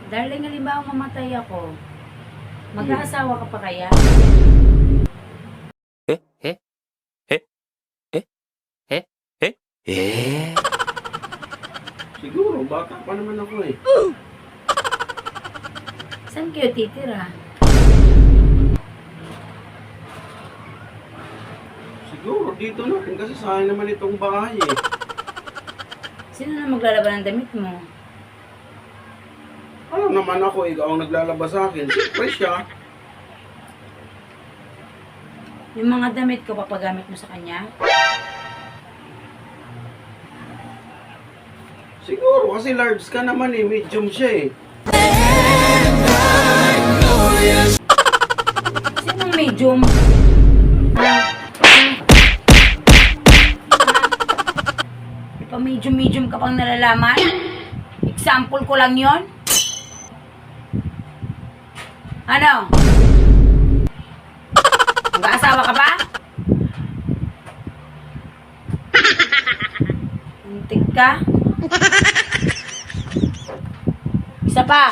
Darling, halimbawa mamatay ako. Mag-aasawa ka pa kaya? Eh? Eh? Eh? Eh? Eh? Eh? Eh? Siguro, bata pa naman ako eh. Saan kayo titira? Siguro, dito na rin kasi sa akin naman itong bahay eh. Sino na maglalaban ng damit mo? Alam naman ako, ikaw ang naglalabas sa akin. Siyempre siya. Yung mga damit ko, papagamit mo sa kanya? Siguro, kasi large ka naman eh. Medium siya eh. Sinong medium? Ha? Ipa-medium-medium ka pang nalalaman? Example ko lang yon. Ano? Mag-aasawa ka ba? Muntik ka? Isa pa.